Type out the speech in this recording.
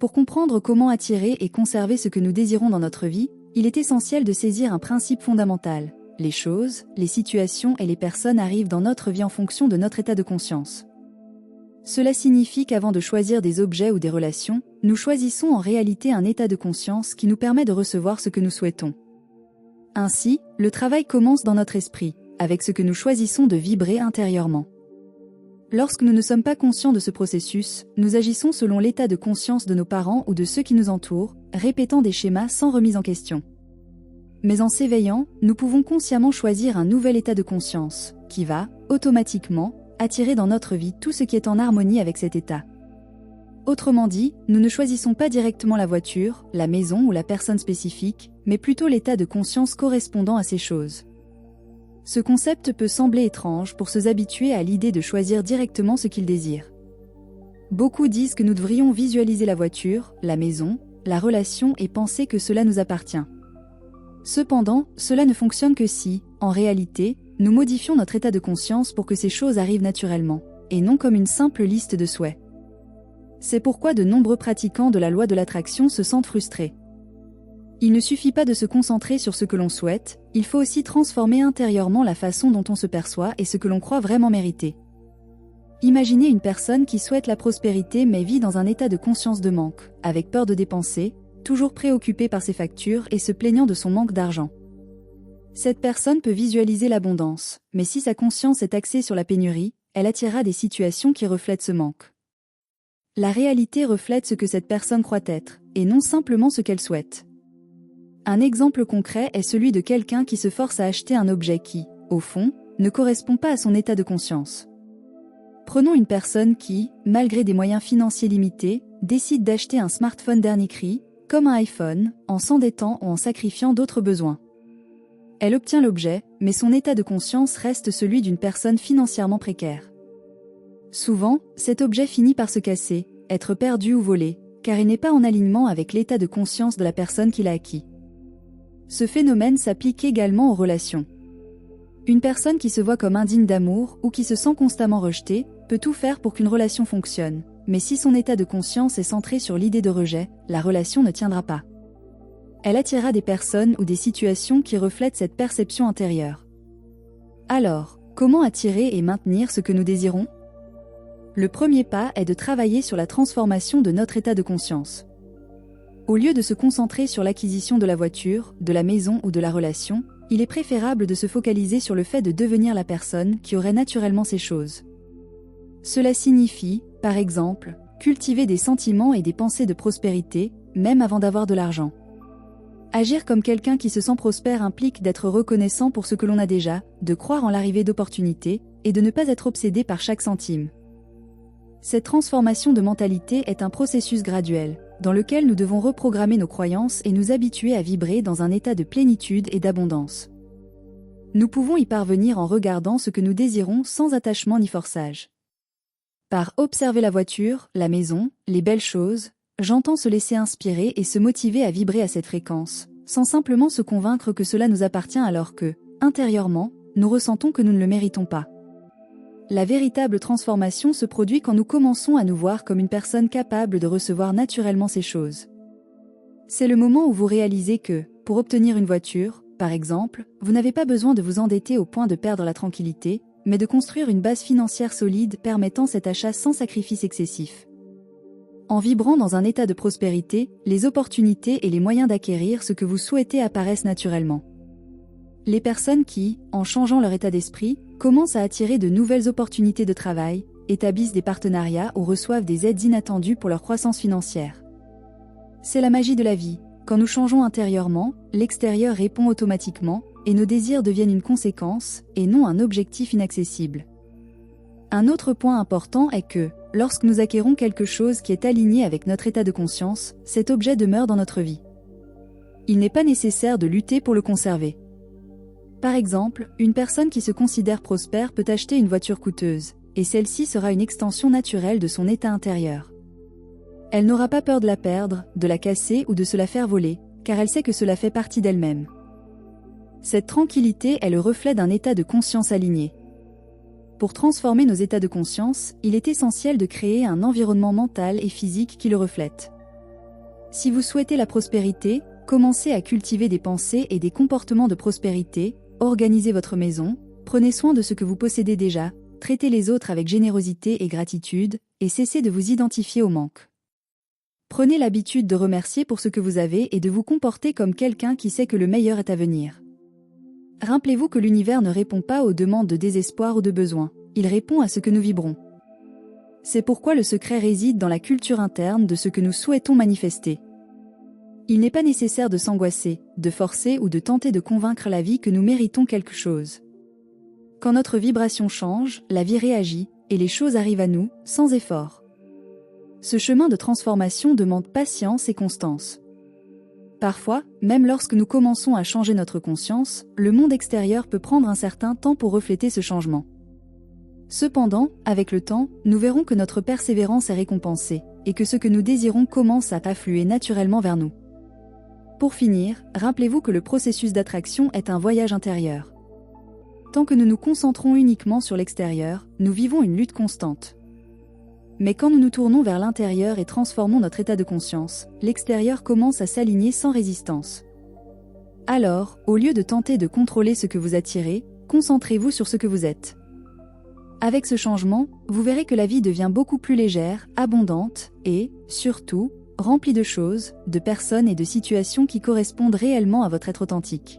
Pour comprendre comment attirer et conserver ce que nous désirons dans notre vie, il est essentiel de saisir un principe fondamental. Les choses, les situations et les personnes arrivent dans notre vie en fonction de notre état de conscience. Cela signifie qu'avant de choisir des objets ou des relations, nous choisissons en réalité un état de conscience qui nous permet de recevoir ce que nous souhaitons. Ainsi, le travail commence dans notre esprit, avec ce que nous choisissons de vibrer intérieurement. Lorsque nous ne sommes pas conscients de ce processus, nous agissons selon l'état de conscience de nos parents ou de ceux qui nous entourent, répétant des schémas sans remise en question. Mais en s'éveillant, nous pouvons consciemment choisir un nouvel état de conscience, qui va, automatiquement, attirer dans notre vie tout ce qui est en harmonie avec cet état. Autrement dit, nous ne choisissons pas directement la voiture, la maison ou la personne spécifique, mais plutôt l'état de conscience correspondant à ces choses. Ce concept peut sembler étrange pour se habituer à l'idée de choisir directement ce qu'ils désirent. Beaucoup disent que nous devrions visualiser la voiture, la maison, la relation et penser que cela nous appartient. Cependant, cela ne fonctionne que si, en réalité, nous modifions notre état de conscience pour que ces choses arrivent naturellement, et non comme une simple liste de souhaits. C'est pourquoi de nombreux pratiquants de la loi de l'attraction se sentent frustrés. Il ne suffit pas de se concentrer sur ce que l'on souhaite, il faut aussi transformer intérieurement la façon dont on se perçoit et ce que l'on croit vraiment mériter. Imaginez une personne qui souhaite la prospérité mais vit dans un état de conscience de manque, avec peur de dépenser, toujours préoccupée par ses factures et se plaignant de son manque d'argent. Cette personne peut visualiser l'abondance, mais si sa conscience est axée sur la pénurie, elle attirera des situations qui reflètent ce manque. La réalité reflète ce que cette personne croit être, et non simplement ce qu'elle souhaite. Un exemple concret est celui de quelqu'un qui se force à acheter un objet qui, au fond, ne correspond pas à son état de conscience. Prenons une personne qui, malgré des moyens financiers limités, décide d'acheter un smartphone dernier cri, comme un iPhone, en s'endettant ou en sacrifiant d'autres besoins. Elle obtient l'objet, mais son état de conscience reste celui d'une personne financièrement précaire. Souvent, cet objet finit par se casser, être perdu ou volé, car il n'est pas en alignement avec l'état de conscience de la personne qui l'a acquis. Ce phénomène s'applique également aux relations. Une personne qui se voit comme indigne d'amour ou qui se sent constamment rejetée peut tout faire pour qu'une relation fonctionne, mais si son état de conscience est centré sur l'idée de rejet, la relation ne tiendra pas. Elle attirera des personnes ou des situations qui reflètent cette perception intérieure. Alors, comment attirer et maintenir ce que nous désirons ? Le premier pas est de travailler sur la transformation de notre état de conscience. Au lieu de se concentrer sur l'acquisition de la voiture, de la maison ou de la relation, il est préférable de se focaliser sur le fait de devenir la personne qui aurait naturellement ces choses. Cela signifie, par exemple, cultiver des sentiments et des pensées de prospérité, même avant d'avoir de l'argent. Agir comme quelqu'un qui se sent prospère implique d'être reconnaissant pour ce que l'on a déjà, de croire en l'arrivée d'opportunités, et de ne pas être obsédé par chaque centime. Cette transformation de mentalité est un processus graduel, dans lequel nous devons reprogrammer nos croyances et nous habituer à vibrer dans un état de plénitude et d'abondance. Nous pouvons y parvenir en regardant ce que nous désirons sans attachement ni forçage. Par observer la voiture, la maison, les belles choses, j'entends se laisser inspirer et se motiver à vibrer à cette fréquence, sans simplement se convaincre que cela nous appartient alors que, intérieurement, nous ressentons que nous ne le méritons pas. La véritable transformation se produit quand nous commençons à nous voir comme une personne capable de recevoir naturellement ces choses. C'est le moment où vous réalisez que, pour obtenir une voiture, par exemple, vous n'avez pas besoin de vous endetter au point de perdre la tranquillité, mais de construire une base financière solide permettant cet achat sans sacrifice excessif. En vibrant dans un état de prospérité, les opportunités et les moyens d'acquérir ce que vous souhaitez apparaissent naturellement. Les personnes qui, en changeant leur état d'esprit, commencent à attirer de nouvelles opportunités de travail, établissent des partenariats ou reçoivent des aides inattendues pour leur croissance financière. C'est la magie de la vie. Quand nous changeons intérieurement, l'extérieur répond automatiquement, et nos désirs deviennent une conséquence, et non un objectif inaccessible. Un autre point important est que, lorsque nous acquérons quelque chose qui est aligné avec notre état de conscience, cet objet demeure dans notre vie. Il n'est pas nécessaire de lutter pour le conserver. Par exemple, une personne qui se considère prospère peut acheter une voiture coûteuse, et celle-ci sera une extension naturelle de son état intérieur. Elle n'aura pas peur de la perdre, de la casser ou de se la faire voler, car elle sait que cela fait partie d'elle-même. Cette tranquillité est le reflet d'un état de conscience aligné. Pour transformer nos états de conscience, il est essentiel de créer un environnement mental et physique qui le reflète. Si vous souhaitez la prospérité, commencez à cultiver des pensées et des comportements de prospérité, organisez votre maison, prenez soin de ce que vous possédez déjà, traitez les autres avec générosité et gratitude, et cessez de vous identifier au manque. Prenez l'habitude de remercier pour ce que vous avez et de vous comporter comme quelqu'un qui sait que le meilleur est à venir. Rappelez-vous que l'univers ne répond pas aux demandes de désespoir ou de besoin, il répond à ce que nous vibrons. C'est pourquoi le secret réside dans la culture interne de ce que nous souhaitons manifester. Il n'est pas nécessaire de s'angoisser, de forcer ou de tenter de convaincre la vie que nous méritons quelque chose. Quand notre vibration change, la vie réagit, et les choses arrivent à nous, sans effort. Ce chemin de transformation demande patience et constance. Parfois, même lorsque nous commençons à changer notre conscience, le monde extérieur peut prendre un certain temps pour refléter ce changement. Cependant, avec le temps, nous verrons que notre persévérance est récompensée, et que ce que nous désirons commence à affluer naturellement vers nous. Pour finir, rappelez-vous que le processus d'attraction est un voyage intérieur. Tant que nous nous concentrons uniquement sur l'extérieur, nous vivons une lutte constante. Mais quand nous nous tournons vers l'intérieur et transformons notre état de conscience, l'extérieur commence à s'aligner sans résistance. Alors, au lieu de tenter de contrôler ce que vous attirez, concentrez-vous sur ce que vous êtes. Avec ce changement, vous verrez que la vie devient beaucoup plus légère, abondante et, surtout, remplie de choses, de personnes et de situations qui correspondent réellement à votre être authentique.